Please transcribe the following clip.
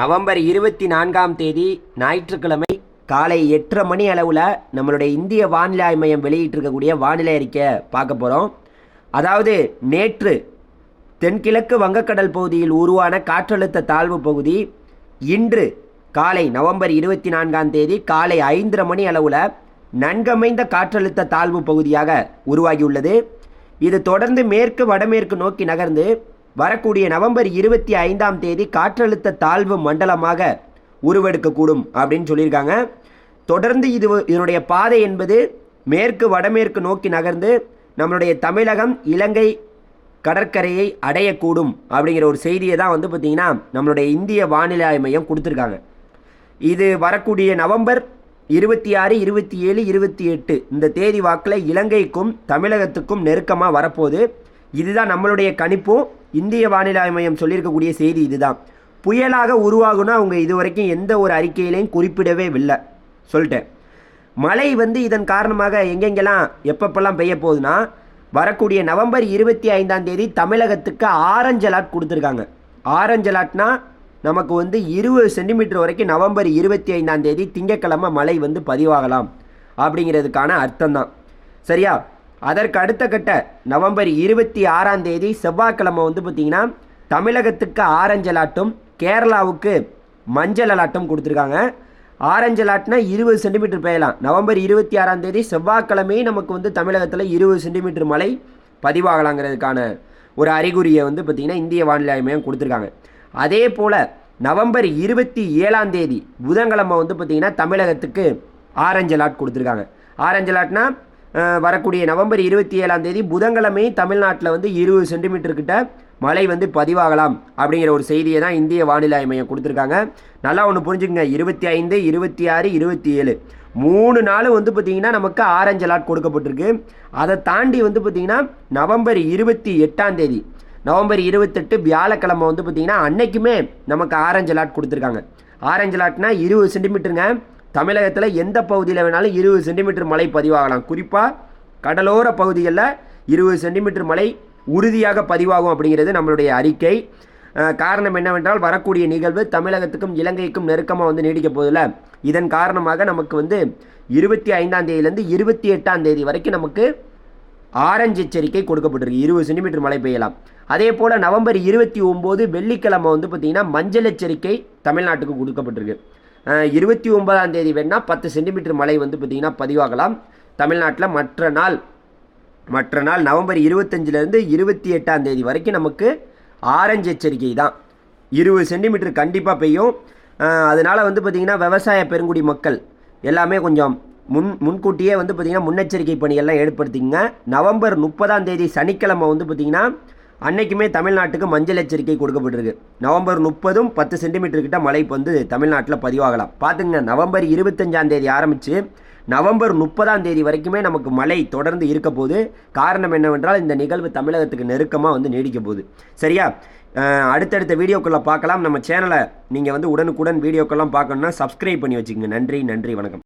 November 24ஆம் தேதி ஞாயிற்றுக்கிழமை காலை 8:30 மணி அளவில் நம்மளுடைய இந்திய வானிலை ஆய்வு மையம் வெளியிட்டிருக்கக்கூடிய வானிலை அறிக்கையை பார்க்க போகிறோம். அதாவது நேற்று தென்கிழக்கு வங்கக்கடல் பகுதியில் உருவான காற்றழுத்த தாழ்வு பகுதி இன்று காலை நவம்பர் 24ஆம் தேதி காலை 5:30 மணி அளவில் நன்கமைந்த காற்றழுத்த தாழ்வு பகுதியாக உருவாகியுள்ளது. இது தொடர்ந்து மேற்கு வடமேற்கு நோக்கி நகர்ந்து வரக்கூடிய நவம்பர் 25ஆம் தேதி காற்றழுத்த தாழ்வு மண்டலமாக உருவெடுக்கக்கூடும் அப்படின்னு சொல்லியிருக்காங்க. தொடர்ந்து இதனுடைய பாதை என்பது மேற்கு வடமேற்கு நோக்கி நகர்ந்து நம்மளுடைய தமிழகம் இலங்கை கடற்கரையை அடையக்கூடும் அப்படிங்கிற ஒரு செய்தியை தான் பார்த்திங்கன்னா நம்மளுடைய இந்திய வானிலை ஆய்வு மையம் கொடுத்துருக்காங்க. இது வரக்கூடிய நவம்பர் 26, 27, 28 இந்த தேதி வாக்கில் இலங்கைக்கும் தமிழகத்துக்கும் நெருக்கமாக வரப்போகுது. இதுதான் நம்மளுடைய கணிப்பும் இந்திய வானிலை ஆய்வு மையம் சொல்லியிருக்கக்கூடிய செய்தி. இதுதான் புயலாக உருவாகும்னா அவங்க இதுவரைக்கும் எந்த ஒரு அறிக்கையிலையும் குறிப்பிடவே இல்லை சொல்லிட்டேன். மழை இதன் காரணமாக எங்கெங்கெல்லாம் எப்பப்பெல்லாம் பெய்ய போகுதுன்னா வரக்கூடிய நவம்பர் 25ஆம் தேதி தமிழகத்துக்கு ஆரஞ்சு அலர்ட் கொடுத்துருக்காங்க. ஆரஞ்சு அலர்ட்னா நமக்கு 20 சென்டிமீட்டர் வரைக்கும் நவம்பர் 25ஆம் தேதி திங்கட்கிழமை மழை பதிவாகலாம் அப்படிங்கிறதுக்கான அர்த்தம் தான். சரியா? அதற்கு அடுத்த கட்ட நவம்பர் 26ஆம் தேதி செவ்வாய்க்கிழமை பார்த்திங்கன்னா தமிழகத்துக்கு ஆரஞ்சு அலர்ட்டும் கேரளாவுக்கு மஞ்சள் அலர்ட்டும் கொடுத்துருக்காங்க. ஆரஞ்சு அலர்ட்னா 20 சென்டிமீட்டர் பெய்யலாம். நவம்பர் 26ஆம் தேதி செவ்வாய்க்கிழமை நமக்கு தமிழகத்தில் 20 சென்டிமீட்டர் மழை பதிவாகலாங்கிறதுக்கான ஒரு அறிகுறியை பார்த்திங்கன்னா இந்திய வானிலை ஆய்வு மையம் கொடுத்துருக்காங்க. அதே போல் நவம்பர் 27ஆம் தேதி புதன்கிழமை பார்த்திங்கன்னா தமிழகத்துக்கு ஆரஞ்சு அலர்ட் கொடுத்துருக்காங்க. ஆரஞ்சு அலர்ட்னா வரக்கூடிய நவம்பர் 27ஆம் தேதி புதன்கிழமை தமிழ்நாட்டில் 20 சென்டிமீட்டர் கிட்ட மழை பதிவாகலாம் அப்படிங்கிற ஒரு செய்தியை தான் இந்திய வானிலை ஆய்வு மையம் கொடுத்துருக்காங்க. நல்லா ஒன்று புரிஞ்சுக்கங்க, 25, 26, 27 3 நாள் பார்த்திங்கன்னா நமக்கு ஆரஞ்சு அலர்ட் கொடுக்கப்பட்டிருக்கு. அதை தாண்டி பார்த்திங்கன்னா நவம்பர் 28ஆம் தேதி நவம்பர் 28 வியாழக்கிழமை பார்த்திங்கன்னா அன்னைக்குமே நமக்கு ஆரஞ்சு அலர்ட் கொடுத்துருக்காங்க. ஆரஞ்சு அலர்ட்னா 20 சென்டிமீட்டருங்க. தமிழகத்தில் எந்த பகுதியில் வேணாலும் 20 சென்டிமீட்டர் மழை பதிவாகலாம். குறிப்பாக கடலோர பகுதிகளில் 20 சென்டிமீட்டர் மழை உறுதியாக பதிவாகும் அப்படிங்கிறது நம்மளுடைய அறிக்கை. காரணம் என்னவென்றால் வரக்கூடிய நிகழ்வு தமிழகத்துக்கும் இலங்கைக்கும் நெருக்கமாக நீடிக்க போதில்ல. இதன் காரணமாக நமக்கு 25ஆம் தேதியிலேருந்து 28ஆம் தேதி வரைக்கும் நமக்கு ஆரஞ்சு எச்சரிக்கை கொடுக்கப்பட்டிருக்கு. 20 சென்டிமீட்டர் மழை பெய்யலாம். அதே போல் நவம்பர் 29 வெள்ளிக்கிழமை பார்த்திங்கன்னா மஞ்சள் எச்சரிக்கை தமிழ்நாட்டுக்கு கொடுக்கப்பட்டிருக்கு. 29ஆம் தேதி வேணால் 10 சென்டிமீட்டர் மழை பார்த்திங்கன்னா பதிவாகலாம் தமிழ்நாட்டில். மற்ற நாள் நவம்பர் 25லேருந்து 28ஆம் தேதி வரைக்கும் நமக்கு ஆரஞ்சு எச்சரிக்கை தான். 20 சென்டிமீட்டர் கண்டிப்பாக பெய்யும். அதனால் பார்த்திங்கன்னா விவசாய பெருங்குடி மக்கள் எல்லாமே கொஞ்சம் முன்கூட்டியே பார்த்திங்கன்னா முன்னெச்சரிக்கை பணியெல்லாம் ஏற்படுத்திங்க. நவம்பர் 30ஆம் தேதி சனிக்கிழமை பார்த்திங்கன்னா அன்னைக்குமே தமிழ்நாட்டுக்கு மஞ்சள் எச்சரிக்கை கொடுக்கப்பட்டிருக்கு. நவம்பர் 30ம் 10 சென்டிமீட்டர் கிட்ட மழை தமிழ்நாட்டில் பதிவாகலாம். பார்த்துங்க, நவம்பர் 25ஆம் தேதி ஆரம்பித்து நவம்பர் 30ஆம் தேதி வரைக்குமே நமக்கு மழை தொடர்ந்து இருக்க போகுது. காரணம் என்னவென்றால் இந்த நிகழ்வு தமிழகத்துக்கு நெருக்கமாக நீடிக்க போகுது. சரியா? அடுத்தடுத்த வீடியோக்குள்ளே பார்க்கலாம். நம்ம சேனலை நீங்கள் உடனுக்குடன் வீடியோக்கெல்லாம் பார்க்கணுன்னா சப்ஸ்கிரைப் பண்ணி வச்சுக்கோங்க. நன்றி, வணக்கம்.